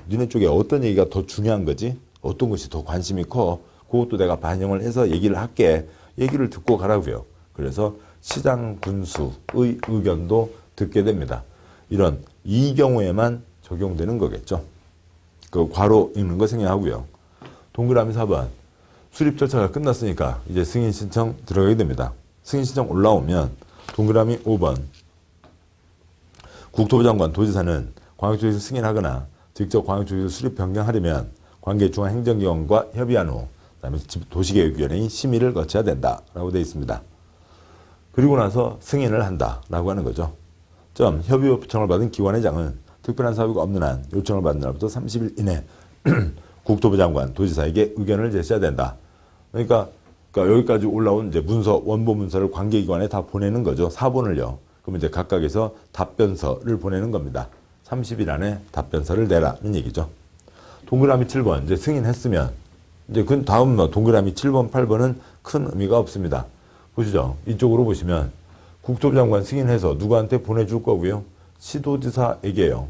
니네 쪽에 어떤 얘기가 더 중요한 거지? 어떤 것이 더 관심이 커? 그것도 내가 반영을 해서 얘기를 할게. 얘기를 듣고 가라고요. 그래서 시장 군수의 의견도 듣게 됩니다. 이 경우에만 적용되는 거겠죠. 그 괄호 읽는 거 생략하고요. 동그라미 4번. 수립 절차가 끝났으니까 이제 승인 신청 들어가게 됩니다. 승인 신청 올라오면 동그라미 5번. 국토부 장관, 도지사는 광역조직을 승인하거나 직접 광역조직을 수립 변경하려면 관계 중앙행정기관과 협의한 후 그다음에 도시계획위원회의 심의를 거쳐야 된다라고 되어 있습니다. 그리고 나서 승인을 한다라고 하는 거죠. 협의 요청을 받은 기관회장은 특별한 사유가 없는 한 요청을 받은 날부터 30일 이내 국토부 장관, 도지사에게 의견을 제시해야 된다. 그러니까 여기까지 올라온 이제 문서, 원본 문서를 관계기관에 다 보내는 거죠. 4본을요. 그럼 이제 각각에서 답변서를 보내는 겁니다. 30일 안에 답변서를 내라는 얘기죠. 동그라미 7번 이제 승인했으면 이제 그 다음 동그라미 7번, 8번은 큰 의미가 없습니다. 보시죠. 이쪽으로 보시면 국토부 장관 승인해서 누구한테 보내줄 거고요. 시도지사에게요.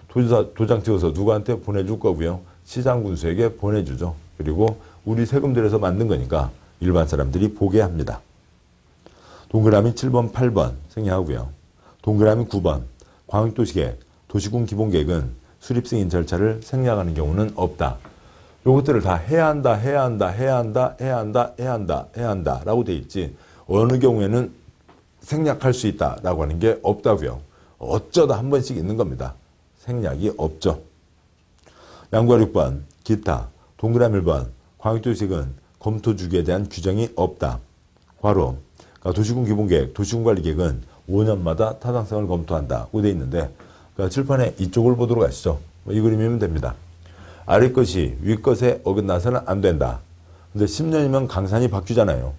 도지사 도장 찍어서 누구한테 보내줄 거고요. 시장 군수에게 보내주죠. 그리고 우리 세금 들여서 만든 거니까 일반 사람들이 보게 합니다. 동그라미 7번, 8번 생략하고요. 동그라미 9번 광역도시계획, 도시군 기본계획은 수립 승인 절차를 생략하는 경우는 없다. 요것들을 다 해야 한다, 해야 한다, 해야 한다, 해야 한다, 해야 한다, 해야 한다 라고 돼 있지 어느 경우에는 생략할 수 있다라고 하는 게 없다고요. 어쩌다 한 번씩 있는 겁니다. 생략이 없죠. 양과 6번 기타 동그라미 1번 광역도시계획은 검토 주기에 대한 규정이 없다. 괄호 그러니까 도시군 기본계획, 도시군관리계획은 5년마다 타당성을 검토한다고 돼 있는데 그러니까 칠판에 이쪽을 보도록 하시죠. 이 그림이면 됩니다. 아래 것이 위 것에 어긋나서는 안 된다. 근데 10년이면 강산이 바뀌잖아요.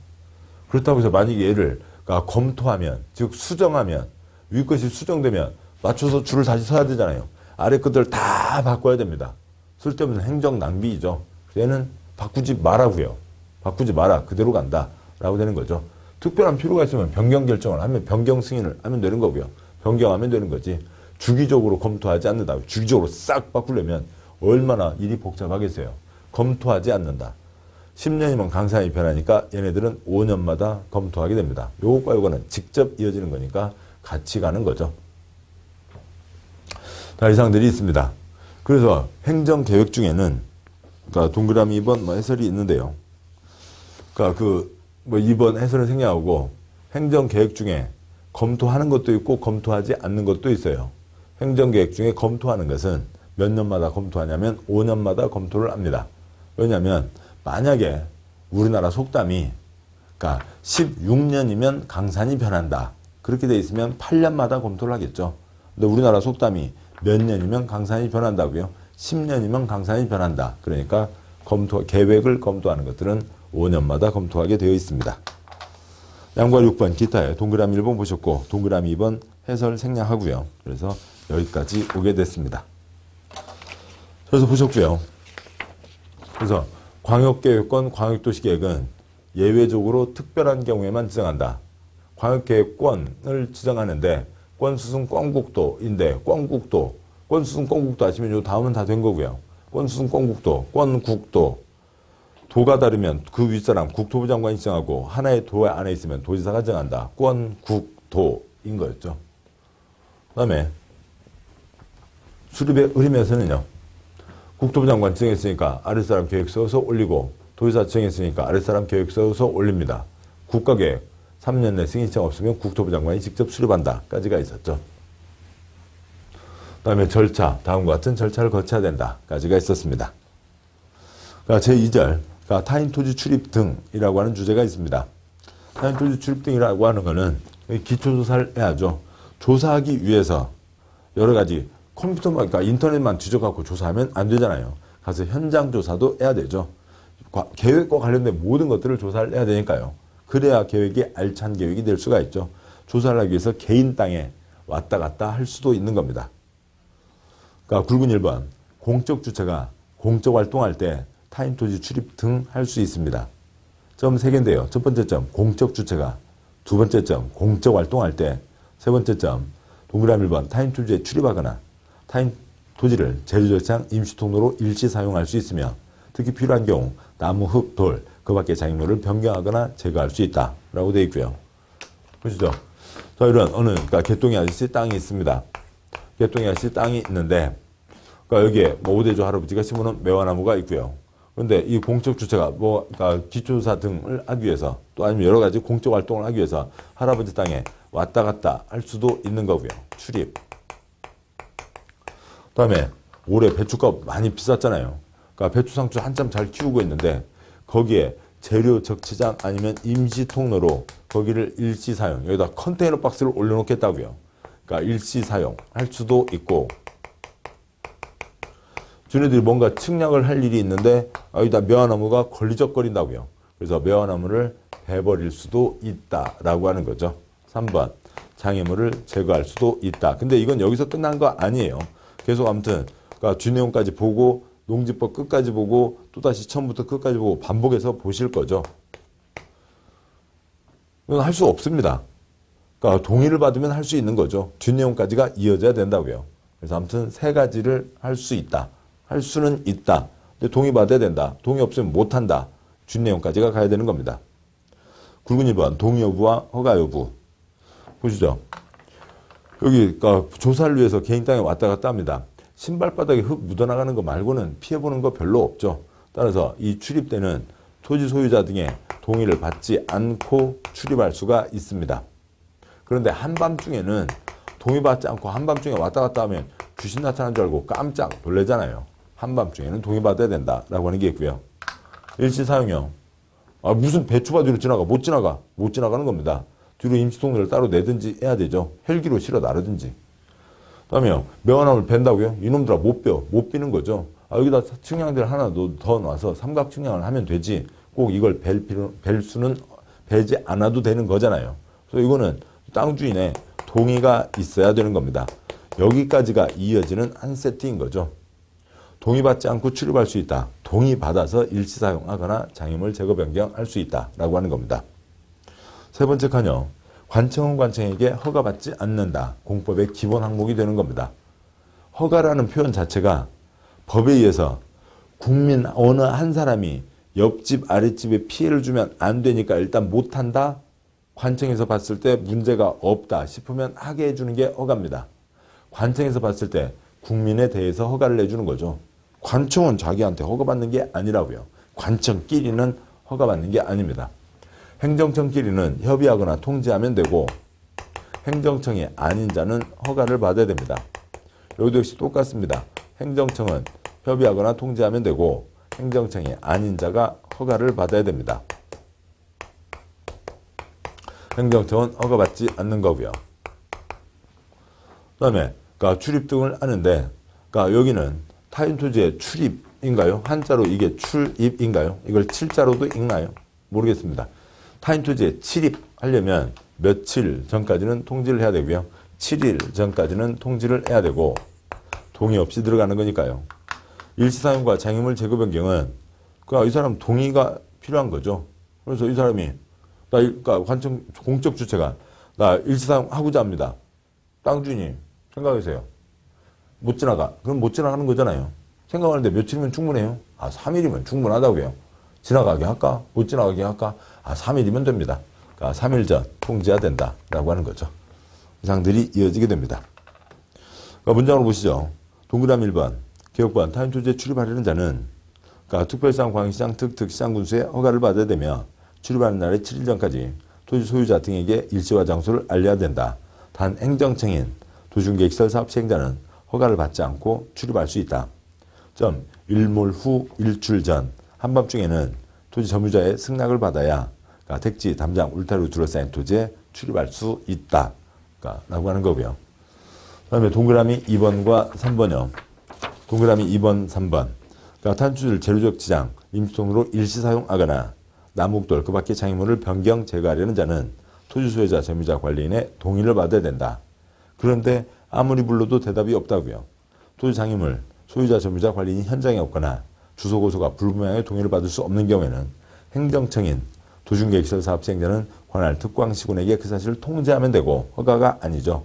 그렇다고 해서 만약에 얘를 그러니까 검토하면 즉 수정하면 위 것이 수정되면 맞춰서 줄을 다시 서야 되잖아요. 아래 것들 다 바꿔야 됩니다. 쓸데없는 행정 낭비이죠. 얘는 바꾸지 마라고요. 바꾸지 마라. 그대로 간다. 라고 되는 거죠. 특별한 필요가 있으면 변경 결정을 하면 변경 승인을 하면 되는 거고요. 변경하면 되는 거지. 주기적으로 검토하지 않는다. 주기적으로 싹 바꾸려면 얼마나 일이 복잡하겠어요. 검토하지 않는다. 10년이면 강산이 변하니까 얘네들은 5년마다 검토하게 됩니다. 요것과 요거는 직접 이어지는 거니까 같이 가는 거죠. 자, 이상들이 있습니다. 그래서 행정계획 중에는 그러니까 동그라미 2번 해설이 있는데요. 그러니까 2번 해설은 생략하고 행정계획 중에 검토하는 것도 있고 검토하지 않는 것도 있어요. 행정계획 중에 검토하는 것은 몇 년마다 검토하냐면 5년마다 검토를 합니다. 왜냐하면 만약에 우리나라 속담이 그러니까 16년이면 강산이 변한다. 그렇게 돼 있으면 8년마다 검토를 하겠죠. 근데 우리나라 속담이 몇 년이면 강산이 변한다고요? 10년이면 강산이 변한다. 그러니까 계획을 검토하는 것들은 5년마다 검토하게 되어 있습니다. 양과 6번 기타에 동그라미 1번 보셨고 동그라미 2번 해설 생략하고요. 그래서 여기까지 오게 됐습니다. 그래서 보셨고요. 그래서 광역계획권, 광역도시계획은 예외적으로 특별한 경우에만 지정한다. 광역계획권을 지정하는데 권수승 권국도인데 권수승 권국도 하시면 요 다음은 다 된 거고요. 권수승 권국도, 권국도 도가 다르면 그 윗사람 국토부 장관이 지정하고 하나의 도 안에 있으면 도지사가 정한다. 권국도인 거였죠. 그 다음에 수립의 흐름에서는요. 국토부 장관 지정했으니까 아랫사람 계획 써서 올리고 도지사 지정했으니까 아랫사람 계획 써서 올립니다. 국가계획 3년 내 승인 신청 없으면 국토부 장관이 직접 수립한다. 까지가 있었죠. 그 다음에 절차, 다음과 같은 절차를 거쳐야 된다. 까지가 있었습니다. 그러니까 제2절 그러니까 타인토지 출입 등이라고 하는 주제가 있습니다. 타인토지 출입 등이라고 하는 거는 기초조사를 해야죠. 조사하기 위해서 여러 가지 컴퓨터만, 그러니까 인터넷만 뒤져갖고 조사하면 안 되잖아요. 가서 현장 조사도 해야 되죠. 계획과 관련된 모든 것들을 조사를 해야 되니까요. 그래야 계획이 알찬 계획이 될 수가 있죠. 조사를 하기 위해서 개인 땅에 왔다 갔다 할 수도 있는 겁니다. 그러니까 굵은 1번 공적 주체가 공적 활동할 때 타인 토지 출입 등 할 수 있습니다. 점 3개인데요. 첫 번째 점 공적 주체가, 두 번째 점 공적 활동할 때, 세 번째 점 동그라미 1번 타인 토지에 출입하거나 타인 토지를 제주절장 임시통로로 일시 사용할 수 있으며 특히 필요한 경우 나무, 흙, 돌, 그 밖의 장애물을 변경하거나 제거할 수 있다라고 되어 있고요. 보시죠. 자, 이런 어느 그러니까 개똥이 아저씨 땅이 있습니다. 개똥이 아저씨 땅이 있는데 그러니까 여기에 뭐 오대조 할아버지가 심어놓은 매화나무가 있고요. 그런데 이 공적 주체가 뭐 그러니까 기초조사 등을 하기 위해서 또 아니면 여러 가지 공적 활동을 하기 위해서 할아버지 땅에 왔다 갔다 할 수도 있는 거고요. 출입. 그다음에 올해 배추값 많이 비쌌잖아요. 그러니까 배추 상추 한참 잘 키우고 있는데 거기에 재료 적치장 아니면 임시 통로로 거기를 일시 사용, 여기다 컨테이너 박스를 올려놓겠다고요. 그러니까 일시 사용 할 수도 있고, 쟤네들이 뭔가 측량을 할 일이 있는데 여기다 매화나무가 걸리적거린다고요. 그래서 매화나무를 베버릴 수도 있다라고 하는 거죠. 3번 장애물을 제거할 수도 있다. 근데 이건 여기서 끝난 거 아니에요. 계속 아무튼 그러니까 쥐내용까지 보고 농지법 끝까지 보고 또다시 처음부터 끝까지 보고 반복해서 보실 거죠. 이건 할 수 없습니다. 그러니까 동의를 받으면 할 수 있는 거죠. 뒷내용까지가 이어져야 된다고요. 그래서 아무튼 세 가지를 할 수 있다. 할 수는 있다. 근데 동의 받아야 된다. 동의 없으면 못한다. 뒷내용까지가 가야 되는 겁니다. 굵은 1번 동의 여부와 허가 여부. 보시죠. 여기 그러니까 조사를 위해서 개인 땅에 왔다 갔다 합니다. 신발바닥에 흙 묻어나가는 거 말고는 피해보는 거 별로 없죠. 따라서 이 출입대는 토지 소유자 등의 동의를 받지 않고 출입할 수가 있습니다. 그런데 한밤중에는 동의받지 않고 한밤중에 왔다 갔다 하면 귀신 나타난 줄 알고 깜짝 놀래잖아요. 한밤중에는 동의받아야 된다라고 하는 게 있고요. 일시사용형. 무슨 배추가 뒤로 지나가? 못 지나가. 못 지나가는 겁니다. 뒤로 임시통로를 따로 내든지 해야 되죠. 헬기로 실어 나르든지. 그다음에요. 매화나무를 벤다고요? 이놈들아 못 벼. 못 비는 거죠. 여기다 측량대를 하나 더 놔서 삼각 측량을 하면 되지. 꼭 이걸 벨 수는 베지 않아도 되는 거잖아요. 그래서 이거는 땅 주인의 동의가 있어야 되는 겁니다. 여기까지가 이어지는 한 세트인 거죠. 동의받지 않고 출입할 수 있다. 동의받아서 일시 사용하거나 장애물 제거 변경할 수 있다라고 하는 겁니다. 세 번째 칸요. 관청은 관청에게 허가받지 않는다. 공법의 기본 항목이 되는 겁니다. 허가라는 표현 자체가 법에 의해서 국민 어느 한 사람이 옆집 아랫집에 피해를 주면 안 되니까 일단 못한다. 관청에서 봤을 때 문제가 없다 싶으면 하게 해주는 게 허가입니다. 관청에서 봤을 때 국민에 대해서 허가를 내주는 거죠. 관청은 자기한테 허가받는 게 아니라고요. 관청끼리는 허가받는 게 아닙니다. 행정청끼리는 협의하거나 통지하면 되고 행정청이 아닌 자는 허가를 받아야 됩니다. 여기도 역시 똑같습니다. 행정청은 협의하거나 통지하면 되고 행정청이 아닌 자가 허가를 받아야 됩니다. 행정청은 허가받지 않는 거고요. 그 다음에 그러니까 출입 등을 하는데 그러니까 여기는 타인 토지의 출입인가요? 한자로 이게 출입인가요? 이걸 칠자로도 읽나요? 모르겠습니다. 타인 토지에 침입하려면 며칠 전까지는 통지를 해야 되고요. 7일 전까지는 통지를 해야 되고 동의 없이 들어가는 거니까요. 일시사용과 장애물 제거 변경은 그러니까 이 사람 동의가 필요한 거죠. 그래서 이 사람이 그러니까 관청 공적 주체가 나 일시사용 하고자 합니다. 땅 주인이 생각하세요. 못 지나가. 그럼 못 지나가는 거잖아요. 생각하는데 며칠이면 충분해요? 3일이면 충분하다고요. 지나가게 할까? 못 지나가게 할까? 3일이면 됩니다. 그러니까 3일 전 통지해야 된다라고 하는 거죠. 이상들이 이어지게 됩니다. 그러니까 문장으로 보시죠. 동그라미 1번. 개혁반 타인 토지에 출입하려는 자는 그러니까 특별시장, 광역시장, 특시장군수의 허가를 받아야 되며 출입하는 날의 7일 전까지 토지 소유자 등에게 일시와 장소를 알려야 된다. 단 행정청인 도시계획시설 사업 시행자는 허가를 받지 않고 출입할 수 있다. 일몰 후 일출 전 한밤중에는 토지 점유자의 승낙을 받아야 그러니까 택지, 담장, 울타리로 둘러싸인 토지에 출입할 수 있다. 그러니까 라고 하는 거고요. 그 다음에 동그라미 2번과 3번이요. 동그라미 2번, 3번. 그러니까 탄주를 재료적 지장, 임시통으로 일시 사용하거나 나무국돌, 그 밖의 장애물을 변경, 제거하려는 자는 토지 소유자, 점유자, 관리인의 동의를 받아야 된다. 그런데 아무리 불러도 대답이 없다고요. 토지 장애물, 소유자, 점유자, 관리인이 현장에 없거나 주소 고소가 불분명하게 동의를 받을 수 없는 경우에는 행정청인 도중계획시설 사업 시행자는 관할 특광시군에게 그 사실을 통지하면 되고 허가가 아니죠.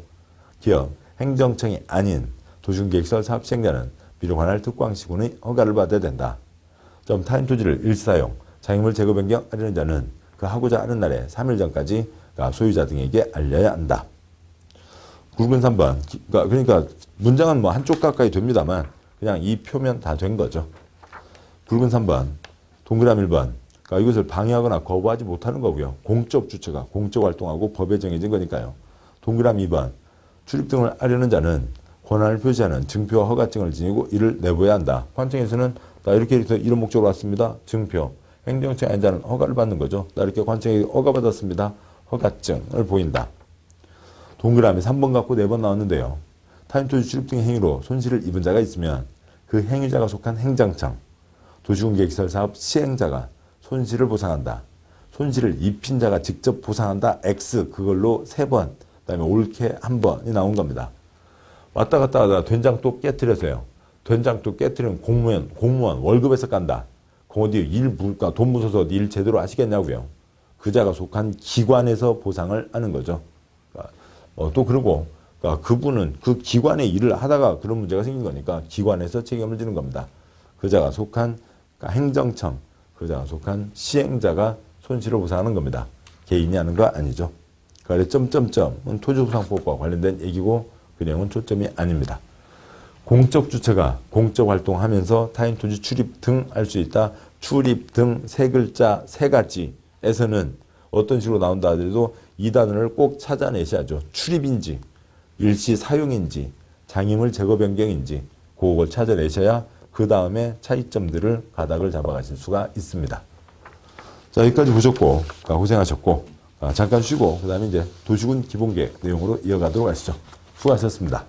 기업, 행정청이 아닌 도중계획시설 사업 시행자는 비록 관할 특광시군의 허가를 받아야 된다. 타인 토지를 일시사용, 장애물 제거 변경하려는 자는 그 하고자 하는 날에 3일 전까지 소유자 등에게 알려야 한다. 굵은 3번. 그러니까 문장은 뭐 한쪽 가까이 됩니다만 그냥 이 표면 다 된 거죠. 굵은 3번. 동그라미 1번. 그러니까 이것을 방해하거나 거부하지 못하는 거고요. 공적 주체가 공적 활동하고 법에 정해진 거니까요. 동그라미 2번. 출입 등을 하려는 자는 권한을 표시하는 증표와 허가증을 지니고 이를 내보여야 한다. 관청에서는 나 이렇게 해서 이런 목적으로 왔습니다. 증표. 행정처에 아닌 자는 허가를 받는 거죠. 나 이렇게 관청에 허가받았습니다. 허가증을 보인다. 동그라미 3번 갖고 4번 나왔는데요. 타인 토지 출입 등의 행위로 손실을 입은 자가 있으면 그 행위자가 속한 행정청, 도시공개시설 사업 시행자가 손실을 보상한다. 손실을 입힌 자가 직접 보상한다. X 그걸로 3번, 그다음에 옳게 1번이 나온 겁니다. 왔다 갔다 하다가 된장도 깨트려서요. 된장도 깨트리는 공무원 월급에서 깐다. 어디 돈 부서서 일 제대로 하시겠냐고요. 그자가 속한 기관에서 보상을 하는 거죠. 또 그리고 그분은 그 기관의 일을 하다가 그런 문제가 생긴 거니까 기관에서 책임을 지는 겁니다. 그자가 속한 행정청, 그자가 속한 시행자가 손실을 보상하는 겁니다. 개인이 하는 거 아니죠. 그래서 점점점은 토지보상법과 관련된 얘기고 그 내용은 초점이 아닙니다. 공적 주체가 공적 활동하면서 타인 토지 출입 등 할 수 있다. 출입 등 세 글자 세 가지에서는 어떤 식으로 나온다 하더라도 이 단어를 꼭 찾아내셔야죠. 출입인지, 일시 사용인지, 장애물 제거 변경인지 그걸 찾아내셔야 그 다음에 차이점들을 가닥을 잡아가실 수가 있습니다. 자, 여기까지 보셨고 고생하셨고 잠깐 쉬고 그 다음에 이제 도시군 기본계획 내용으로 이어가도록 하시죠. 수고하셨습니다.